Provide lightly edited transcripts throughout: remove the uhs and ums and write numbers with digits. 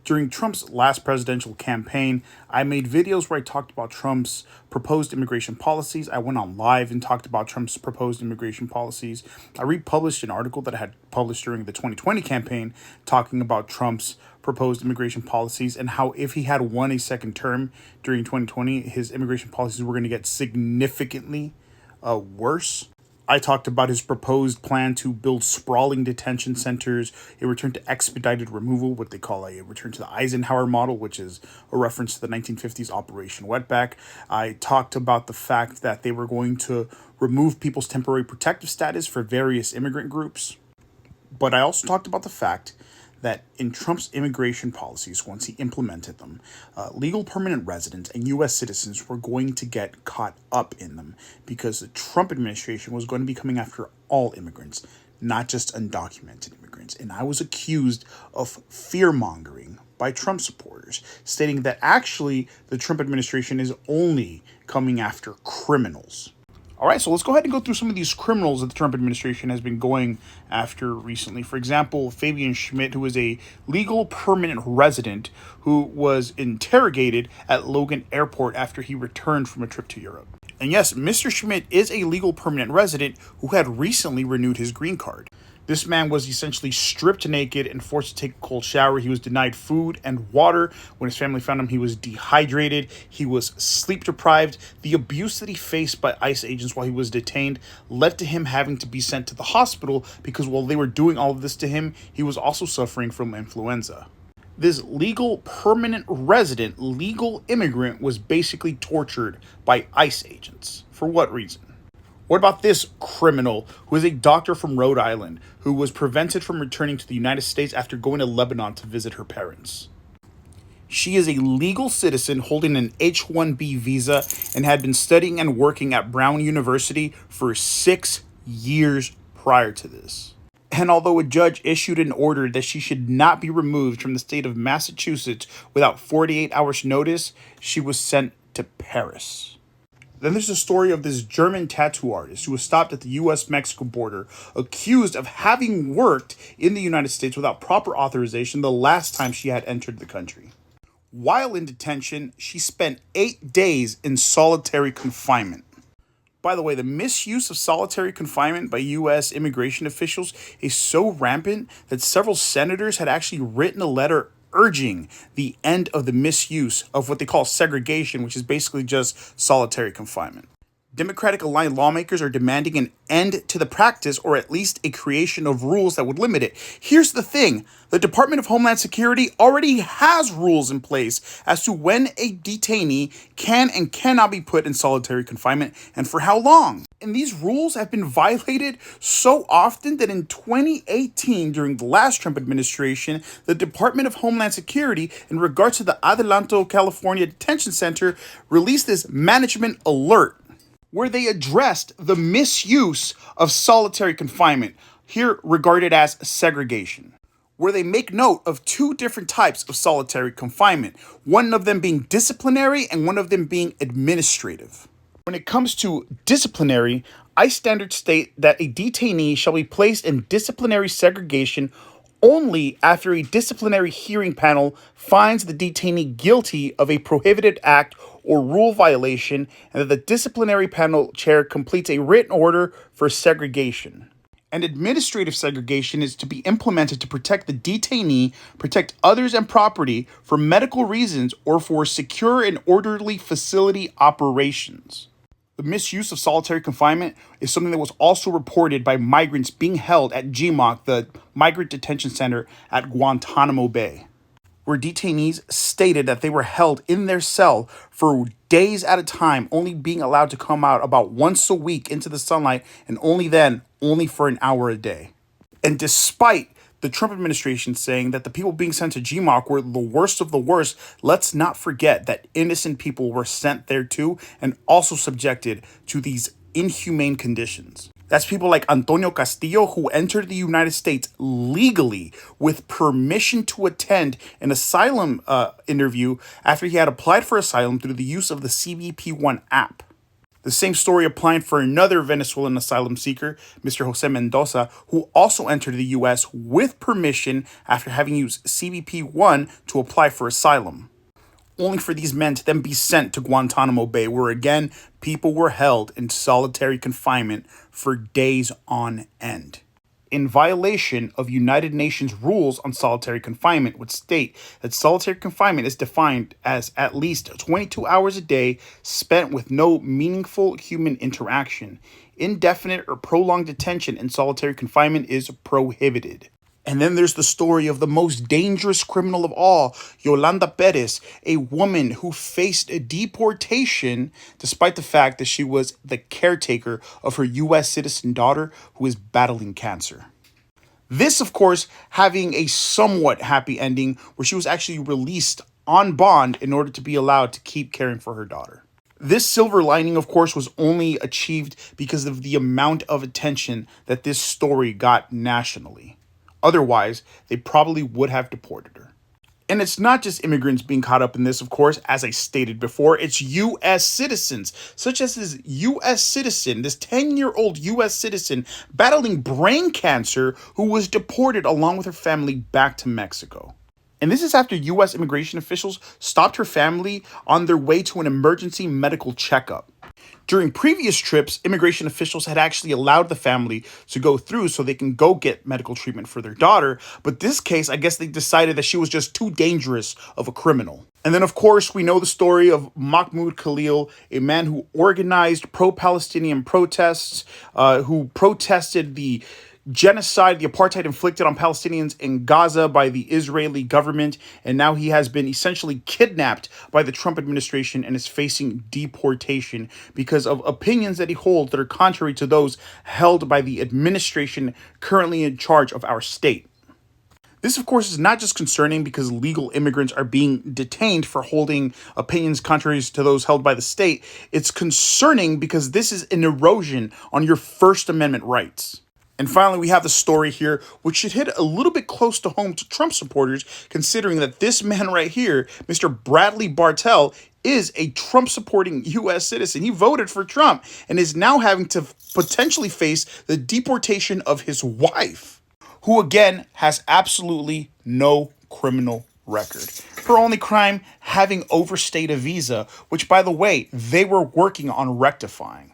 During Trump's last presidential campaign, I made videos where I talked about Trump's proposed immigration policies. I went on live and talked about Trump's proposed immigration policies. I republished an article that I had published during the 2020 campaign talking about Trump's proposed immigration policies and how if he had won a second term during 2020, his immigration policies were going to get significantly worse. I talked about his proposed plan to build sprawling detention centers, a return to expedited removal, what they call a return to the Eisenhower model, which is a reference to the 1950s Operation Wetback. I talked about the fact that they were going to remove people's temporary protective status for various immigrant groups. But I also talked about the fact that in Trump's immigration policies, once he implemented them, legal permanent residents and U.S. citizens were going to get caught up in them because the Trump administration was going to be coming after all immigrants, not just undocumented immigrants. And I was accused of fear-mongering by Trump supporters, stating that actually the Trump administration is only coming after criminals. All right, so let's go ahead and go through some of these criminals that the Trump administration has been going after recently. For example, Fabian Schmidt, who is a legal permanent resident who was interrogated at Logan Airport after he returned from a trip to Europe. And yes, Mr. Schmidt is a legal permanent resident who had recently renewed his green card. This man was essentially stripped naked and forced to take a cold shower. He was denied food and water. When his family found him, he was dehydrated. He was sleep deprived. The abuse that he faced by ICE agents while he was detained led to him having to be sent to the hospital because while they were doing all of this to him, he was also suffering from influenza. This legal permanent resident, legal immigrant was basically tortured by ICE agents. For what reason? What about this criminal who is a doctor from Rhode Island who was prevented from returning to the United States after going to Lebanon to visit her parents? She is a legal citizen holding an H-1B visa and had been studying and working at Brown University for 6 years prior to this. And although a judge issued an order that she should not be removed from the state of Massachusetts without 48 hours notice, she was sent to Paris. Then there's the story of this German tattoo artist who was stopped at the U.S.-Mexico border, accused of having worked in the United States without proper authorization the last time she had entered the country. While in detention, she spent 8 days in solitary confinement. By the way, the misuse of solitary confinement by U.S. immigration officials is so rampant that several senators had actually written a letter urging the end of the misuse of what they call segregation, which is basically just solitary confinement. Democratic aligned lawmakers are demanding an end to the practice or at least a creation of rules that would limit it. Here's the thing. The Department of Homeland Security already has rules in place as to when a detainee can and cannot be put in solitary confinement and for how long. And these rules have been violated so often that in 2018, during the last Trump administration, the Department of Homeland Security, in regards to the Adelanto, California Detention Center, released this management alert where they addressed the misuse of solitary confinement, here regarded as segregation, where they make note of 2 different types of solitary confinement, one of them being disciplinary and one of them being administrative. When it comes to disciplinary, ICE standards state that a detainee shall be placed in disciplinary segregation only after a disciplinary hearing panel finds the detainee guilty of a prohibited act or rule violation and that the disciplinary panel chair completes a written order for segregation. And administrative segregation is to be implemented to protect the detainee, protect others and property for medical reasons or for secure and orderly facility operations. The misuse of solitary confinement is something that was also reported by migrants being held at GMOC, the Migrant Detention Center at Guantanamo Bay, where detainees stated that they were held in their cell for days at a time, only being allowed to come out about once a week into the sunlight, and only for an hour a day. And despite the Trump administration saying that the people being sent to GMOC were the worst of the worst, let's not forget that innocent people were sent there too and also subjected to these inhumane conditions. That's people like Antonio Castillo, who entered the United States legally with permission to attend an asylum interview after he had applied for asylum through the use of the CBP One app. The The same story applying for another Venezuelan asylum seeker, Mr. Jose Mendoza, who also entered the US with permission after having used CBP-1 to apply for asylum, only for these men to then be sent to Guantanamo Bay, where again, people were held in solitary confinement for days on end, in violation of United Nations rules on solitary confinement, which state that solitary confinement is defined as at least 22 hours a day spent with no meaningful human interaction. Indefinite or prolonged detention in solitary confinement is prohibited. And then there's the story of the most dangerous criminal of all, Yolanda Perez, a woman who faced a deportation despite the fact that she was the caretaker of her U.S. citizen daughter who is battling cancer. This, of course, having a somewhat happy ending where she was actually released on bond in order to be allowed to keep caring for her daughter. This silver lining, of course, was only achieved because of the amount of attention that this story got nationally. Otherwise, they probably would have deported her. And it's not just immigrants being caught up in this, of course, as I stated before, it's U.S. citizens, such as this U.S. citizen, this 10-year-old U.S. citizen battling brain cancer who was deported along with her family back to Mexico. And this is after U.S. immigration officials stopped her family on their way to an emergency medical checkup. During previous trips, immigration officials had actually allowed the family to go through so they can go get medical treatment for their daughter. But this case, I guess they decided that she was just too dangerous of a criminal. And then, of course, we know the story of Mahmoud Khalil, a man who organized pro-Palestinian protests, who protested the genocide, the apartheid inflicted on Palestinians in Gaza by the Israeli government, and now he has been essentially kidnapped by the Trump administration and is facing deportation because of opinions that he holds that are contrary to those held by the administration currently in charge of our state. This, of course, is not just concerning because legal immigrants are being detained for holding opinions contrary to those held by the state. It's concerning because this is an erosion on your First Amendment rights. And finally, we have the story here, which should hit a little bit close to home to Trump supporters, considering that this man right here, Mr. Bradley Bartell, is a Trump-supporting U.S. citizen. He voted for Trump and is now having to potentially face the deportation of his wife, who, again, has absolutely no criminal record. Her only crime, having overstayed a visa, which, by the way, they were working on rectifying.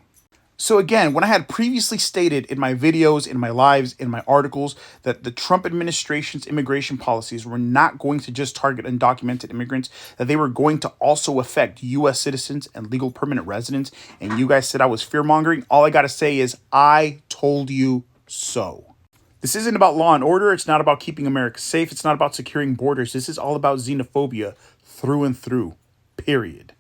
So again, when I had previously stated in my videos, in my lives, in my articles, that the Trump administration's immigration policies were not going to just target undocumented immigrants, that they were going to also affect U.S. citizens and legal permanent residents, and you guys said I was fear-mongering, all I gotta say is, I told you so. This isn't about law and order. It's not about keeping America safe. It's not about securing borders. This is all about xenophobia through and through, period.